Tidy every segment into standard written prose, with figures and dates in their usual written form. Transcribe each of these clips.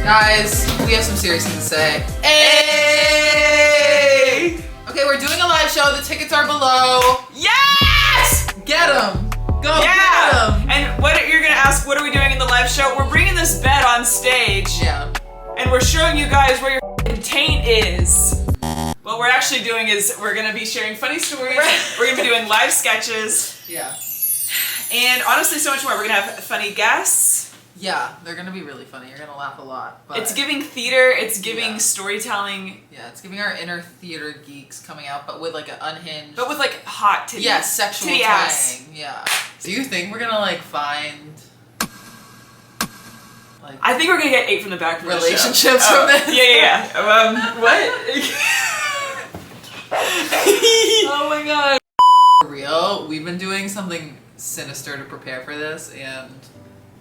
Guys, we have some serious things to say. Hey! Okay, we're doing a live show. The tickets are below. Yes! Get them. Go Yeah! get them. And what you're gonna ask, what are we doing in the live show? We're bringing this bed on stage. Yeah. And we're showing you guys where your taint is. What we're actually doing is we're gonna be sharing funny stories. We're gonna be doing live sketches. Yeah. And honestly, so much more. We're gonna have funny guests. Yeah, they're gonna be really funny. You're gonna laugh a lot. But It's giving theater, it's giving storytelling. Yeah, it's giving our inner theater geeks coming out, but with like an unhinged. But with like hot titties. Yeah, sexual titty twang. ass. Yeah. Do you think we're gonna like find like I think we're gonna get 8 from the back for this show. relationships from this? Yeah. What? Oh my god. For real, we've been doing something sinister to prepare for this, and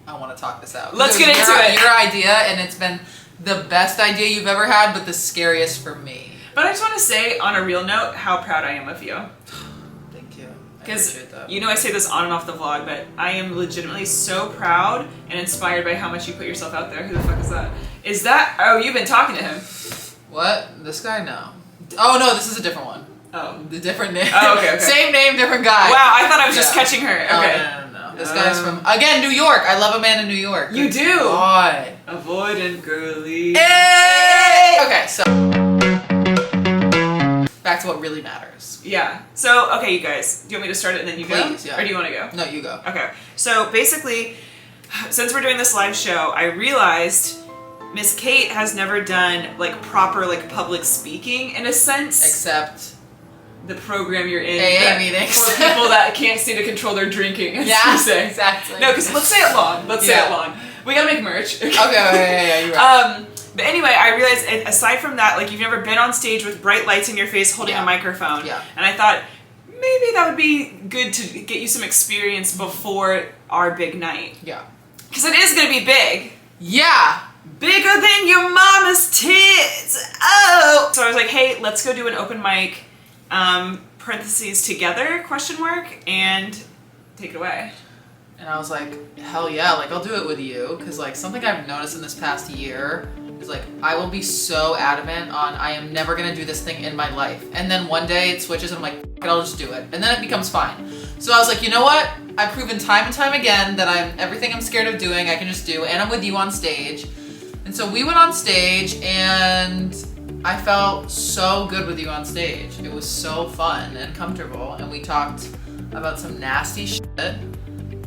I want to talk this out. Let's get into it. Your idea, and it's been the best idea you've ever had, but the scariest for me. But I just want to say, on a real note, how proud I am of you. Thank you. I Because, appreciate that. you know I say this on and off the vlog, but I am legitimately so proud and inspired by how much you put yourself out there. Who the fuck is that? Is that... Oh, you've been talking to him. What? This guy? No. Oh no, this is a different one. Oh. The different name. Oh, okay. Same name, different guy. Wow, I thought I was just Yeah. catching her. Oh, Okay. no. This guy's from, again, New York. I love a man in New York. You do? Why? Avoidant girly. Hey! Okay, so back to what really matters. Yeah. So, okay, you guys. Do you want me to start it and then you Please, go? yeah. Or do you want to go? No, you go. Okay. So, basically, since we're doing this live show, I realized Miss Kate has never done, like, proper, like, public speaking, in a sense. Except The program you're in. AA meetings. For people that can't seem to control their drinking, as you say. exactly. No, because let's say it long. Let's say it long. We gotta make merch. Okay, yeah, you're right. But anyway, I realized, aside from that, like, you've never been on stage with bright lights in your face holding a microphone. Yeah. And I thought, maybe that would be good to get you some experience before our big night. Yeah. Because it is gonna be big. Yeah. Bigger than your mama's tits. Oh! So I was like, hey, let's go do an open mic, parentheses together, question mark, and take it away. And I was like, hell yeah, like I'll do it with you. Because like something I've noticed in this past year is like I will be so adamant on I am never gonna do this thing in my life. And then one day it switches and I'm like, F it, I'll just do it. And then it becomes fine. So I was like, you know what? I've proven time and time again that everything I'm scared of doing, I can just do. And I'm with you on stage. And so we went on stage and I felt so good with you on stage. It was so fun and comfortable. And we talked about some nasty shit.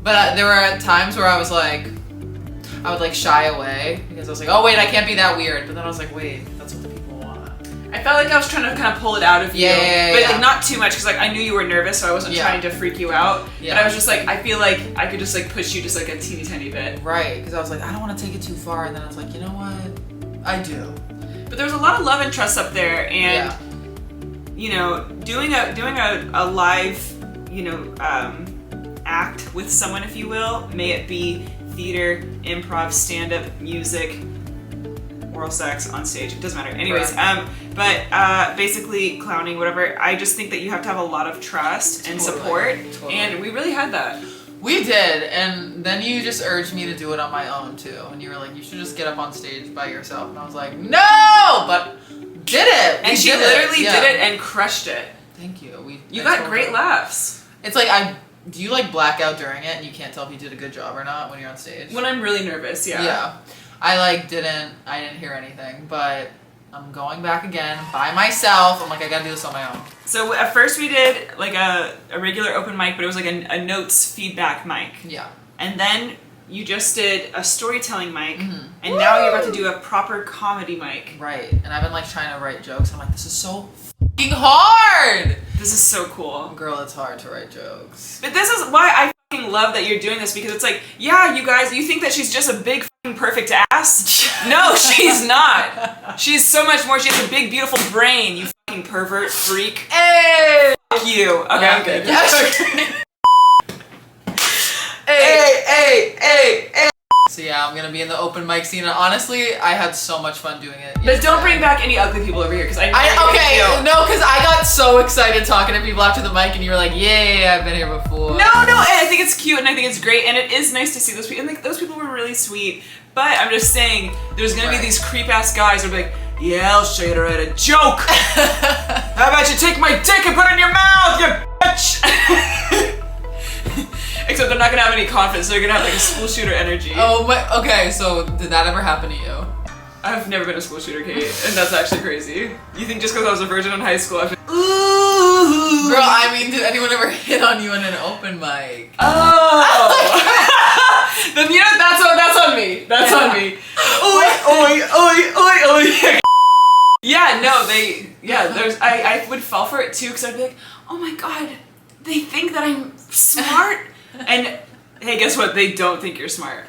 But there were times where I would like shy away because I was like, oh wait, I can't be that weird. But then I was like, wait, that's what the people want. I felt like I was trying to kind of pull it out of you. But like not too much because like I knew you were nervous, so I wasn't trying to freak you out. Yeah. But I was just like, I feel like I could just like push you just like a teeny tiny bit. Right, because I was like, I don't want to take it too far. And then I was like, you know what? I do. But there's a lot of love and trust up there, and you know, doing a live, you know, act with someone, if you will, may it be theater, improv, stand-up, music, oral sex on stage, it doesn't matter. Anyways, but basically clowning, whatever, I just think that you have to have a lot of trust and support, and we really had that. We did, and then you just urged me to do it on my own too. And you were like, you should just get up on stage by yourself. And I was like, no, but did it. And she literally did it and crushed it. Thank you. You got great laughs. It's like, do you like black out during it and you can't tell if you did a good job or not when you're on stage? When I'm really nervous, yeah. Yeah. I didn't hear anything, but I'm going back again by myself. I'm like, I gotta do this on my own. So at first we did like a regular open mic, but it was like a notes feedback mic. Yeah. And then you just did a storytelling mic, and now you're about to do a proper comedy mic. Right. And I've been like trying to write jokes. I'm like, this is so fucking hard. This is so cool. Girl, it's hard to write jokes. But this is why I fucking love that you're doing this, because it's like, yeah, you guys, you think that she's just a big fucking perfect ass? No, she's not. She's so much more. She has a big, beautiful brain, you fucking pervert freak. Hey! Fuck you. Okay, I'm good. Hey. So yeah, I'm gonna be in the open mic scene, and honestly, I had so much fun doing it. But don't bring back any ugly people over here, because because I got so excited talking to people after the mic, and you were like, yeah, I've been here before. No, and I think it's cute, and I think it's great, and it is nice to see those people, and like, those people were really sweet, But I'm just saying, there's gonna be these creep-ass guys who'll be like, yeah, I'll show you to write a joke. How about you take my dick and put it in your mouth, you bitch? Except they're not gonna have any confidence. They're gonna have like a school shooter energy. Oh my, okay, so did that ever happen to you? I've never been a school shooter, Kate, and that's actually crazy. You think just because I was a virgin in high school, I've been, ooh. Girl, I mean, did anyone ever hit on you in an open mic? Oh. Then you know that's on me. That's on me. Oi. Yeah, no, I would fall for it too, because I'd be like, oh my god, they think that I'm smart. And hey, guess what? They don't think you're smart.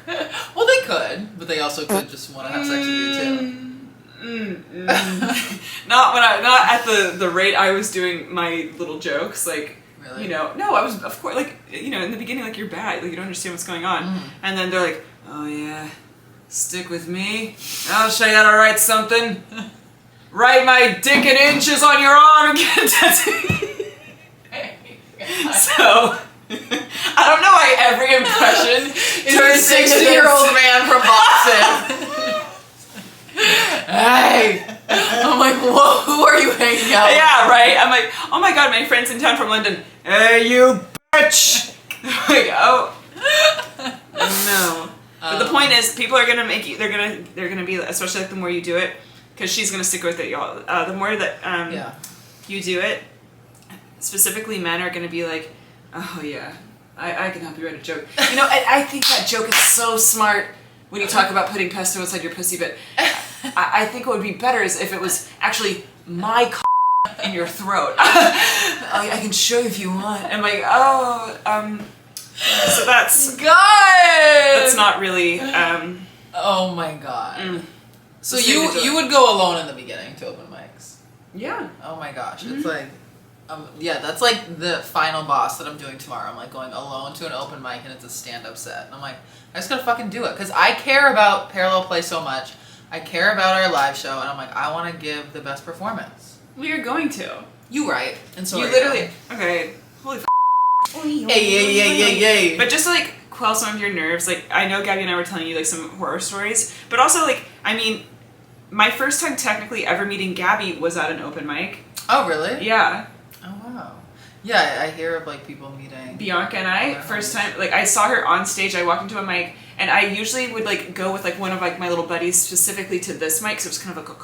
Well, they could, but they also could just want to have sex with you too. Not at the rate I was doing my little jokes, like, really? You know, no, I was, of course, like, you know, in the beginning, like, you're bad, like, you don't understand what's going on, and then they're like, oh yeah, stick with me, I'll show you how to write something, write my dick in inches on your arm and get a tattoo. So, I don't know why every impression is a 60-year-old man from Boston. Hey! I'm like, whoa, who are you hanging out with? Yeah, right? I'm like, oh my god, my friend's in town from London. Hey, you bitch! Like, oh. No. But the point is, people are gonna make you, they're gonna be, especially like the more you do it, because she's gonna stick with it, y'all. The more that you do it, specifically men are gonna be like, oh yeah, I can help you write a joke. You know, I think that joke is so smart when you talk about putting pesto inside your pussy, but I think what would be better is if it was actually my in your throat. I can show you if you want. I'm like, oh, so that's... God! That's not really, Oh my god. So you would go alone in the beginning to open mics? Yeah. Oh my gosh, it's like... yeah, that's like the final boss that I'm doing tomorrow. I'm like going alone to an open mic and it's a stand-up set. And I'm like, I just gotta fucking do it. Because I care about Parallel Play so much. I care about our live show and I'm like, I want to give the best performance. Well, you're going to. You right. And so you literally... Okay, holy f***. Hey. But just to like quell some of your nerves, like I know Gabby and I were telling you like some horror stories, but also like, I mean, my first time technically ever meeting Gabby was at an open mic. Oh, really? Yeah. Oh, wow. Yeah, I hear of like people meeting. Bianca and I, first time, like I saw her on stage, I walked into a mic, and I usually would like go with like one of like my little buddies specifically to this mic, so it was kind of like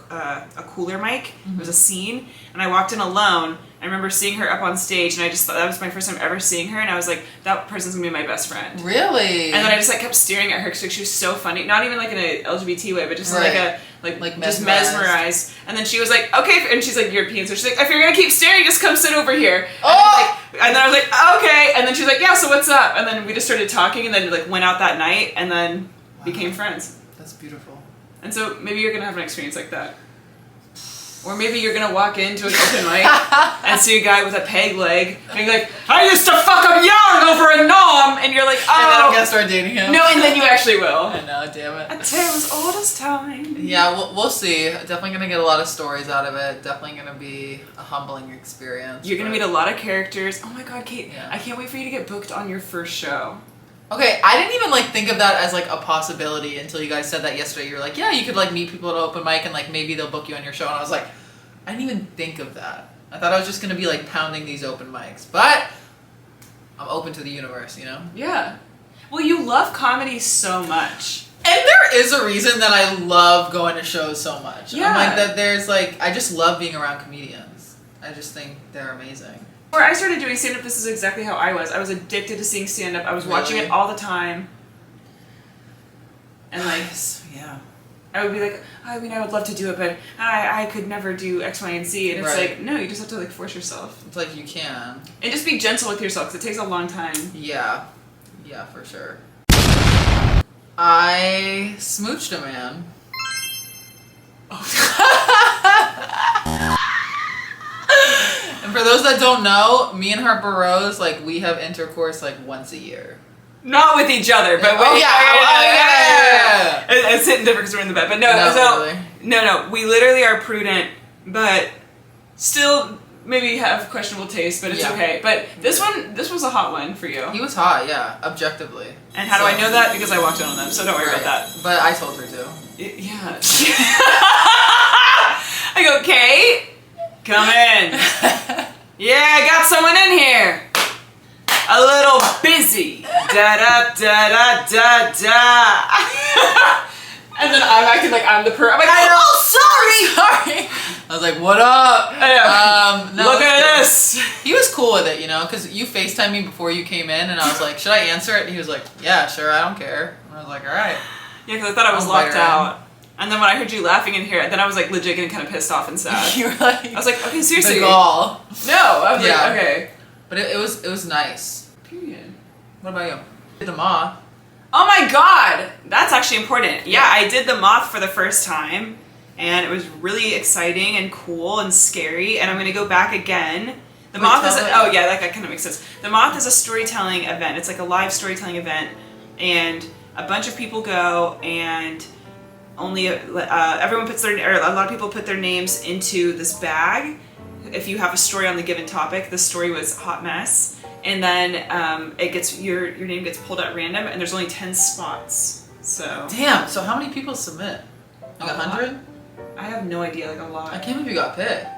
a cooler mic. It was a scene, and I walked in alone. I remember seeing her up on stage, and I just thought that was my first time ever seeing her, and I was like, that person's gonna be my best friend. Really? And then I just like kept staring at her because like, she was so funny, not even like in a LGBT way, but just like a just mesmerized. And then she was like, okay, and she's like European, so she's like, if you're gonna keep staring, just come sit over here. Oh! And then I was like, okay, and then she was like, yeah, so what's up? And then we just started talking, and then like went out that night, and then became friends. That's beautiful. And so maybe you're gonna have an experience like that. Or maybe you're gonna walk into an open mic and see a guy with a peg leg and you're like, I used to fuck up yarn over a nom, and you're like, oh. And then I'm gonna start dating him. No, and then you actually will. I know, damn it. A tale as old as time. Yeah, we'll see. Definitely gonna get a lot of stories out of it. Definitely gonna be a humbling experience. You're gonna meet a lot of characters. Oh my god, Kate, I can't wait for you to get booked on your first show. Okay, I didn't even like think of that as like a possibility until you guys said that yesterday. You were like, yeah, you could like meet people at an open mic and like maybe they'll book you on your show. And I was like, I didn't even think of that. I thought I was just gonna be like pounding these open mics, but I'm open to the universe, you know? Yeah. Well, you love comedy so much. And there is a reason that I love going to shows so much. Yeah. I'm like that. There's like I just love being around comedians. I just think they're amazing. Where I started doing stand-up, this is exactly how I was. I was addicted to seeing stand-up. I was watching it all the time. And like, yeah. I would be like, I mean, I would love to do it, but I could never do X, Y, and Z. And it's like, no, you just have to like force yourself. It's like you can. And just be gentle with yourself, because it takes a long time. Yeah. Yeah, for sure. I smooched a man. And for those that don't know, me and Harper-Rose, like, we have intercourse, like, once a year. Not with each other, but yeah. It's hitting different because we're in the bed. But no, Really. No, we literally are prudent, but still maybe have questionable taste, but it's Yeah. okay. But this was a hot one for you. He was hot, yeah, objectively. And how do I know that? Because I walked in on them, so don't worry about that. But I told her to. Yeah. I go, Kate, come in. Yeah, I got someone in here. A little busy. Da da da da da da. And then I'm acting like I'm the I'm like, oh, sorry. I was like, what up? No, look at this. He was cool with it, you know, because you FaceTimed me before you came in, and I was like, should I answer it? And he was like, yeah, sure, I don't care. And I was like, all right. Yeah, because I thought I was locked out. And then when I heard you laughing in here, then I was like legit getting kind of pissed off and sad. You were like, I was like, okay, seriously. The gall. No, I was like, okay. But it was nice. Period. What about you? Did the moth? Oh my god! That's actually important. Yeah, I did the moth for the first time, and it was really exciting and cool and scary, and I'm gonna go back again. The moth is oh yeah, that kind of makes sense. The moth is a storytelling event. It's like a live storytelling event, and a bunch of people go, and only everyone puts their, or a lot of people put their names into this bag. If you have a story on the given topic, this story was hot mess. And then it gets your name gets pulled at random, and there's only 10 spots. So damn. So how many people submit? Like 100? I have no idea. Like a lot. I can't believe you got picked.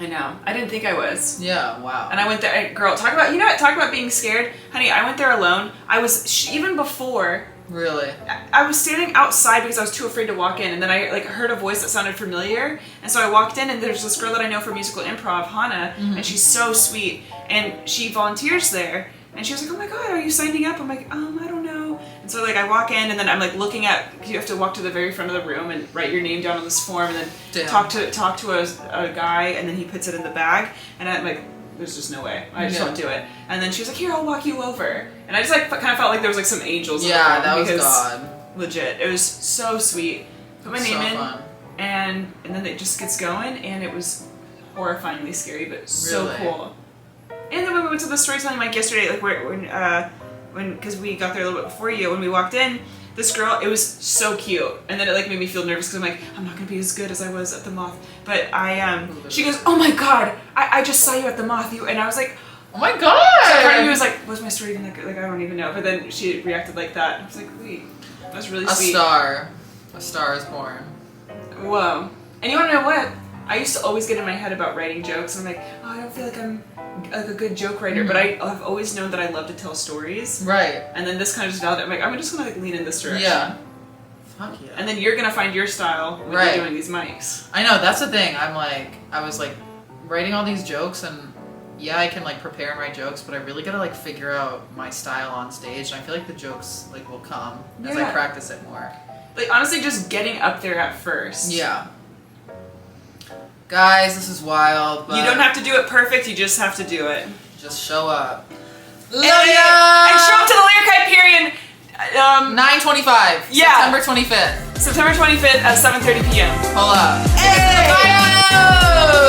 I know. I didn't think I was. Yeah. Wow. And I went there. Girl, talk about talk about being scared, honey. I went there alone. I was even before. Really? I was standing outside because I was too afraid to walk in, and then I heard a voice that sounded familiar, and so I walked in, and there's this girl that I know from musical improv, Hannah, and she's so sweet, and she volunteers there, and she was like, oh my god, are you signing up? I'm like, I don't know. And so I walk in, and then I'm like looking at, you have to walk to the very front of the room and write your name down on this form, and then talk to a guy, and then he puts it in the bag, and I'm like, there's just no way. I just don't do it. And then she was like, here, I'll walk you over. And I just kind of felt like there was some angels in the room. Yeah, that was God. Legit. It was so sweet. Put my name in, fun. and then it just gets going, and it was horrifyingly scary, but so cool. And then when we went to the storytelling mic yesterday, because we got there a little bit before you, when we walked in, this girl, it was so cute, and then it made me feel nervous because I'm like, I'm not gonna be as good as I was at the moth. But she goes, oh my god, I just saw you at the moth, and I was like, oh my god. So part of me was like, was my story even that good? Like, I don't even know. But then she reacted like that. I was like, wait, that was really sweet. A star is born. Whoa. And you wanna know what? I used to always get in my head about writing jokes, and I'm like, oh, I don't feel like I'm like a good joke writer, but I've always known that I love to tell stories. Right. And then this kind of just validated. I'm like, I'm just gonna lean in this direction. Yeah. Fuck yeah. And then you're gonna find your style when you're doing these mics. I know, that's the thing. I was writing all these jokes, and yeah, I can prepare and write jokes, but I really gotta figure out my style on stage, and I feel like the jokes will come as I practice it more. Honestly, just getting up there at first. Yeah. Guys, this is wild, but you don't have to do it perfect, you just have to do it. Just show up. Love ya! And show up to the Lyric Hyperion! 9/25. Yeah. September 25th. September 25th at 7:30 p.m. Hold up. Hey! It's in the bio!